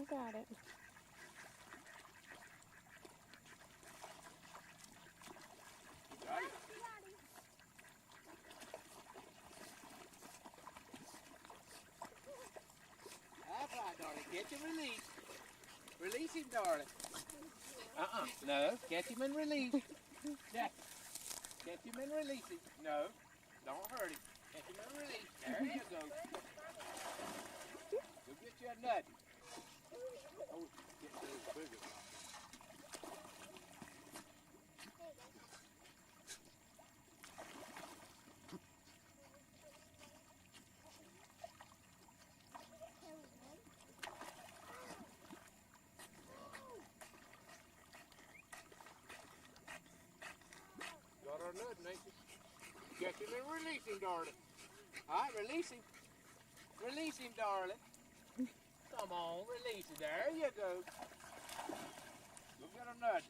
got it. You got it. That's right, darling. Catch him, release. Release him, darling. No. Catch him and release. Jack. Catch him and release him. No. Don't hurt him. Catch him and release. There you go. Go get you a nut. Oh, get those bigger ones. Got our nut, Nathan. Catch him and release him, darling. All right, release him. Release him, darling. Come on, release him. There you go. Go get a nut.